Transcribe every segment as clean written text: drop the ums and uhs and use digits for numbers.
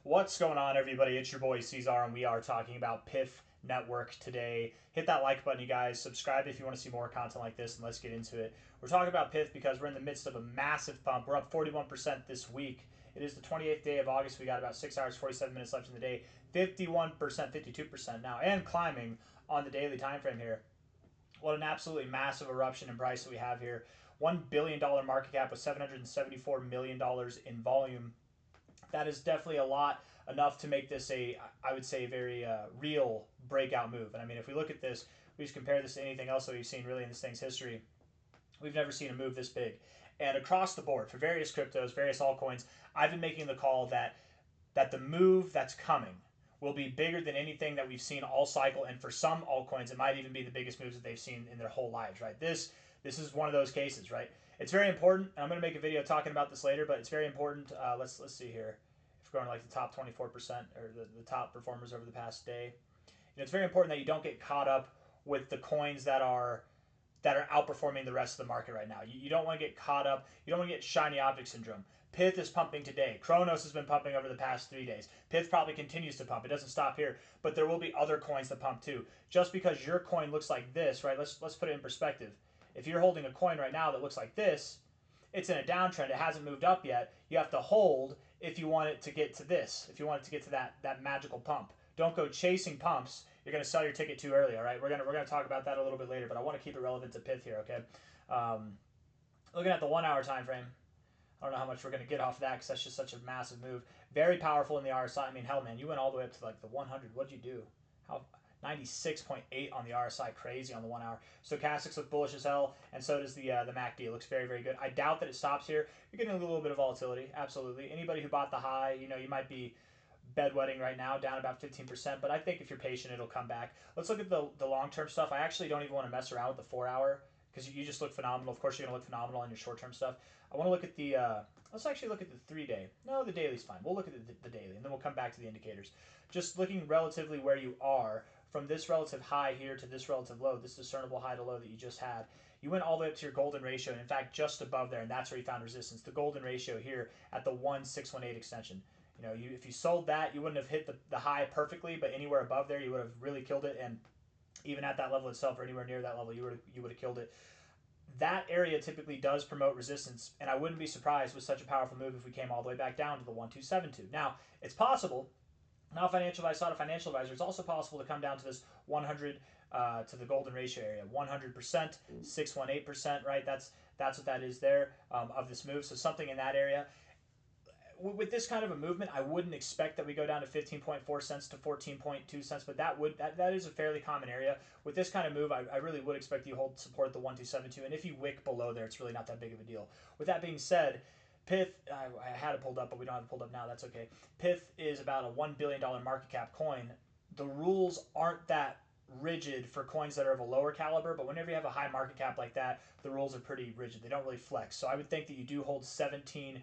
What's going on, everybody? It's your boy C-Zar, and we are talking about Pyth Network today. Hit that like button, you guys. Subscribe if you want to see more content like this, and let's get into it. We're talking about Pyth because we're in the midst of a massive pump. We're up 41% this week. It is the 28th day of August. We got about 6 hours, 47 minutes left in the day. 51%, 52% now, and climbing on the daily time frame here. What an absolutely massive eruption in price that we have here. $1 billion market cap with $774 million in volume. That is definitely a lot, enough to make this I would say, a very real breakout move. And I mean, if we look at this, we just compare this to anything else that we've seen really in this thing's history. We've never seen a move this big. And across the board, for various cryptos, various altcoins, I've been making the call that the move that's coming will be bigger than anything that we've seen all cycle. And for some altcoins, it might even be the biggest moves that they've seen in their whole lives, right? This is one of those cases, right? It's very important, and I'm going to make a video talking about this later, but it's very important. Let's see here. If we're going like the top 24% or the top performers over the past day, it's very important that you don't get caught up with the coins that are outperforming the rest of the market right now. You don't want to get caught up. You don't want to get shiny object syndrome. Pyth is pumping today. Kronos has been pumping over the past 3 days. Pyth probably continues to pump. It doesn't stop here, but there will be other coins that pump too. Just because your coin looks like this, right? Let's put it in perspective. If you're holding a coin right now that looks like this, it's in a downtrend. It hasn't moved up yet. You have to hold if you want it to get to this, if you want it to get to that magical pump. Don't go chasing pumps. You're going to sell your ticket too early, all right? We're gonna talk about that a little bit later, but I want to keep it relevant to Pyth here, okay? Looking at the 1 hour time frame, I don't know how much we're going to get off of that because that's just such a massive move. Very powerful in the RSI. I mean, hell, man, you went all the way up to like the 100. What'd you do? How 96.8 on the RSI, crazy on the 1 hour. Stochastics look bullish as hell, and so does the MACD. It looks very, very good. I doubt that it stops here. You're getting a little bit of volatility, absolutely. Anybody who bought the high, you might be bedwetting right now, down about 15%, but I think if you're patient, it'll come back. Let's look at the long-term stuff. I actually don't even want to mess around with the 4 hour because you just look phenomenal. Of course, you're going to look phenomenal on your short-term stuff. I want to look at the, let's actually look at the 3 day. No, the daily's fine. We'll look at the daily, and then we'll come back to the indicators. Just looking relatively where you are, from this relative high here to this relative low, this discernible high to low that you just had, you went all the way up to your golden ratio, and in fact, just above there, and that's where you found resistance. The golden ratio here at the 1,618 extension. If you sold that, you wouldn't have hit the high perfectly, but anywhere above there, you would have really killed it, and even at that level itself or anywhere near that level, you would have killed it. That area typically does promote resistance, and I wouldn't be surprised with such a powerful move if we came all the way back down to the 1,272. Now, it's possible. Now, financial advice, not a financial advisor. It's also possible to come down to this 100 to the golden ratio area, 100%, 618%, right? That's what that is there of this move. So something in that area. With this kind of a movement, I wouldn't expect that we go down to 15.4 cents to 14.2 cents, but that is a fairly common area. With this kind of move, I really would expect you hold support the 1,272, and if you wick below there, it's really not that big of a deal. With that being said, Pyth, I had it pulled up, but we don't have it pulled up now. That's okay. Pyth is about a $1 billion market cap coin. The rules aren't that rigid for coins that are of a lower caliber, but whenever you have a high market cap like that, the rules are pretty rigid. They don't really flex. So I would think that you do hold 17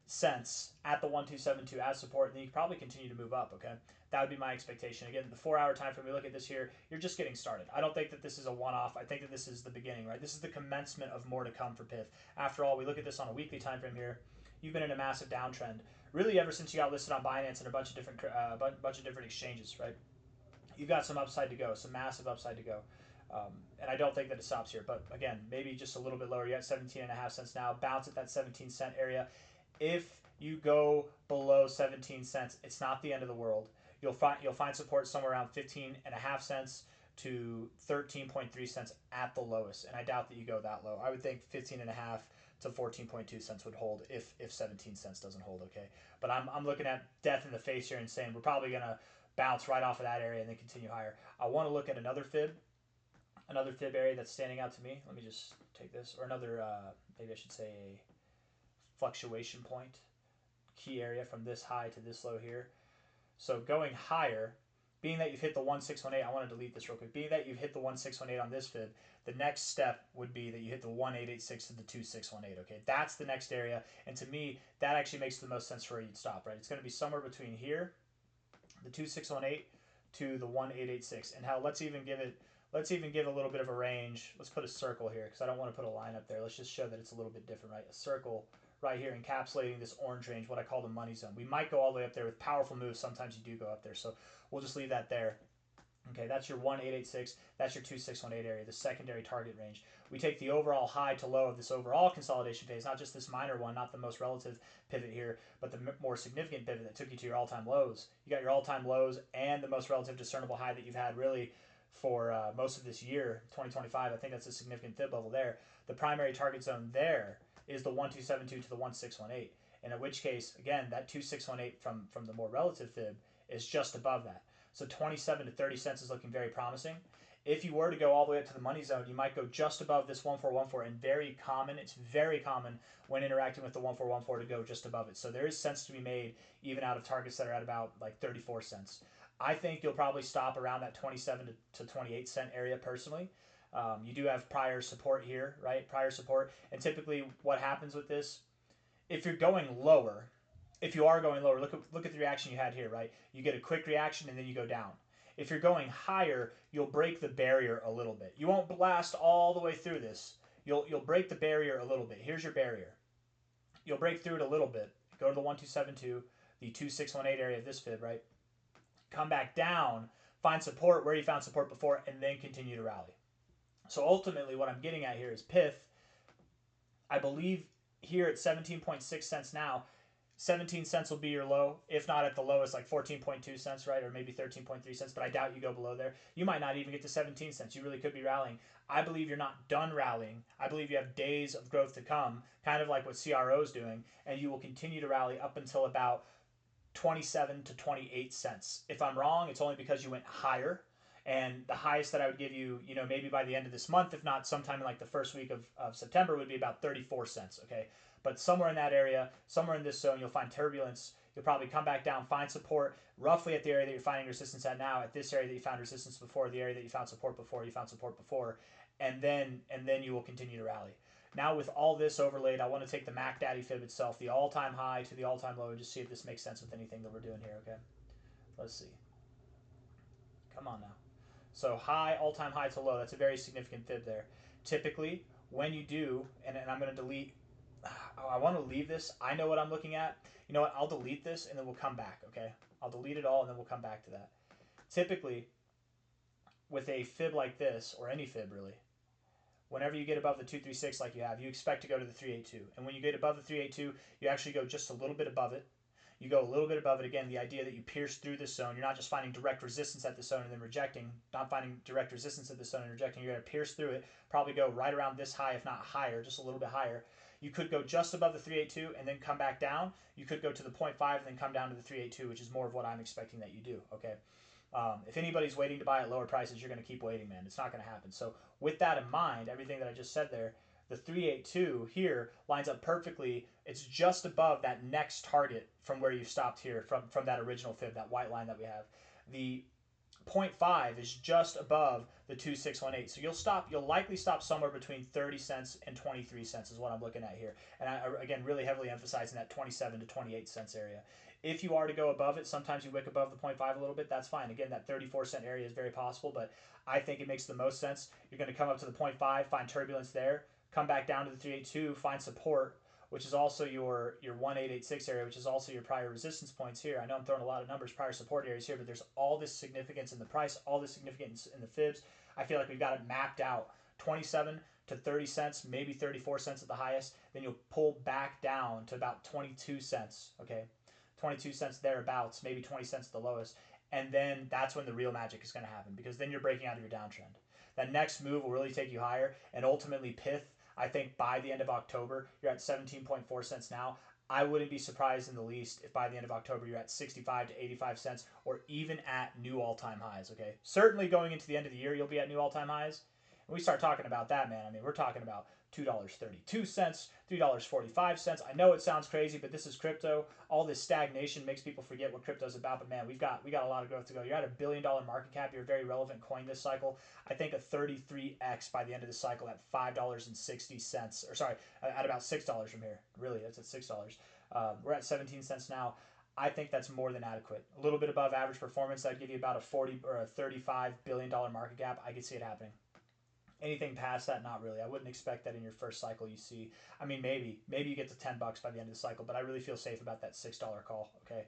cents at the 1,272 as support, and then you can probably continue to move up, okay? That would be my expectation. Again, the 4 hour time frame, we look at this here, you're just getting started. I don't think that this is a one-off. I think that this is the beginning, right? This is the commencement of more to come for Pyth. After all, we look at this on a weekly time frame here. You've been in a massive downtrend, really ever since you got listed on Binance and a bunch of different exchanges, right? You've got some upside to go, some massive upside to go. And I don't think that it stops here. But again, maybe just a little bit lower. You're at 17.5 cents now. Bounce at that 17-cent area. If you go below 17 cents, it's not the end of the world. You'll find support somewhere around 15.5 cents to 13.3 cents at the lowest, and I doubt that you go that low. I would think 15.5 to 14.2 cents would hold if 17 cents doesn't hold, okay? But I'm looking at death in the face here and saying we're probably going to bounce right off of that area and then continue higher. I want to look at another fib area that's standing out to me. Let me just take this, or another, maybe I should say a fluctuation point, key area from this high to this low here. So going higher, being that you've hit the 1,618, I want to delete this real quick. Being that you've hit the 1,618 on this fib, the next step would be that you hit the 1,886 to the 2,618, okay? That's the next area, and to me, that actually makes the most sense for where you'd stop, right? It's going to be somewhere between here, the 2,618, to the 1,886, and hell, let's even give a little bit of a range. Let's put a circle here because I don't want to put a line up there. Let's just show that it's a little bit different, right? A circle right here encapsulating this orange range, what I call the money zone. We might go all the way up there with powerful moves. Sometimes you do go up there. So we'll just leave that there. Okay, that's your 1886. That's your 2618 area, the secondary target range. We take the overall high to low of this overall consolidation phase, not just this minor one, not the most relative pivot here, but the more significant pivot that took you to your all-time lows. You got your all-time lows and the most relative discernible high that you've had really for most of this year, 2025. I think that's a significant fib level there. The primary target zone there is the 1272 to the 1618. And in which case, again, that 2618 from the more relative fib is just above that. So 27 to 30 cents is looking very promising. If you were to go all the way up to the money zone, you might go just above this 1414, and it's very common when interacting with the 1414 to go just above it. So there is sense to be made even out of targets that are at about like 34 cents. I think you'll probably stop around that 27 to 28 cent area personally. You do have prior support here, right? Prior support. And typically what happens with this, if you're going lower, if you are going lower, look at the reaction you had here, right? You get a quick reaction and then you go down. If you're going higher, you'll break the barrier a little bit. You won't blast all the way through this. You'll break the barrier a little bit. Here's your barrier. You'll break through it a little bit. Go to the 1272, the 2618 area of this fib, right? Come back down, find support where you found support before, and then continue to rally. So ultimately what I'm getting at here is Pyth, I believe here at 17.6 cents now, 17 cents will be your low, if not at the lowest, like 14.2 cents, right? Or maybe 13.3 cents, but I doubt you go below there. You might not even get to 17 cents. You really could be rallying. I believe you're not done rallying. I believe you have days of growth to come, kind of like what CRO is doing, and you will continue to rally up until about 27 to 28 cents. If I'm wrong, it's only because you went higher. And the highest that I would give you, maybe by the end of this month, if not sometime in like the first week of September, would be about 34 cents, okay? But somewhere in that area, somewhere in this zone, you'll find turbulence. You'll probably come back down, find support roughly at the area that you're finding resistance at now, at this area that you found resistance before, the area that you found support before, and then you will continue to rally. Now with all this overlaid, I want to take the Mac Daddy fib itself, the all-time high to the all-time low, and just see if this makes sense with anything that we're doing here, okay? Let's see. Come on now. So high, all-time high to low, that's a very significant fib there. Typically, when you do, and I'm going to delete, I want to leave this. I know what I'm looking at. You know what? I'll delete this and then we'll come back, okay? I'll delete it all and then we'll come back to that. Typically, with a fib like this, or any fib really, whenever you get above the 236 like you have, you expect to go to the 382. And when you get above the 382, you actually go just a little bit above it. You go a little bit above it. Again, the idea that you pierce through this zone. You're not just finding direct resistance at the zone and then rejecting, not finding direct resistance at the zone and rejecting. You're going to pierce through it, probably go right around this high, if not higher, just a little bit higher. You could go just above the 382 and then come back down. You could go to the 0.5 and then come down to the 382, which is more of what I'm expecting that you do, okay? If anybody's waiting to buy at lower prices, you're going to keep waiting, man. It's not going to happen. So with that in mind, everything that I just said there, the 382 here lines up perfectly. It's just above that next target from where you stopped here, from that original fib, that white line that we have. The 0.5 is just above the 2618. So you'll likely stop somewhere between 30 cents and 23 cents is what I'm looking at here. And I, again, really heavily emphasizing that 27 to 28 cents area. If you are to go above it, sometimes you wick above the 0.5 a little bit. That's fine. Again, that 34 cent area is very possible, but I think it makes the most sense. You're going to come up to the 0.5, find turbulence there, come back down to the 382, find support, which is also your 1886 area, which is also your prior resistance points here. I know I'm throwing a lot of numbers, prior support areas here, but there's all this significance in the price, all this significance in the fibs. I feel like we've got it mapped out. 27 to 30 cents, maybe 34 cents at the highest. Then you'll pull back down to about 22 cents, okay? 22 cents thereabouts, maybe 20 cents at the lowest. And then that's when the real magic is going to happen, because then you're breaking out of your downtrend. That next move will really take you higher, and ultimately Pyth, I think by the end of October, you're at 17.4 cents now. I wouldn't be surprised in the least if by the end of October you're at 65 to 85 cents or even at new all-time highs, okay? Certainly going into the end of the year, you'll be at new all-time highs. And we start talking about that, man. I mean, we're talking about $2.32, $3.45. I know it sounds crazy, but this is crypto. All this stagnation makes people forget what crypto's about. But man, we got a lot of growth to go. You're at $1 billion market cap. You're a very relevant coin this cycle. I think a 33x by the end of the cycle at $5.60, or sorry, at about $6 from here. Really, that's at $6. We're at 17 cents now. I think that's more than adequate. A little bit above average performance. That'd give you about a 40 or a $35 billion market cap. I could see it happening. Anything past that, not really. I wouldn't expect that in your first cycle you see. I mean, maybe you get to $10 by the end of the cycle, but I really feel safe about that $6 call. Okay,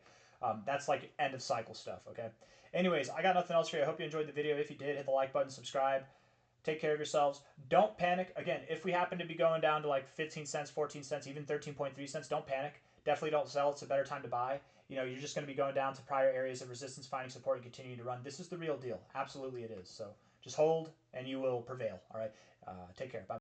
that's like end of cycle stuff. Okay. Anyways, I got nothing else for you. I hope you enjoyed the video. If you did, hit the like button, subscribe. Take care of yourselves. Don't panic. Again, if we happen to be going down to like 15 cents, 14 cents, even 13.3 cents, don't panic. Definitely don't sell. It's a better time to buy. You know, you're just going to be going down to prior areas of resistance, finding support, and continuing to run. This is the real deal. Absolutely it is. So just hold, and you will prevail. All right. Take care. Bye.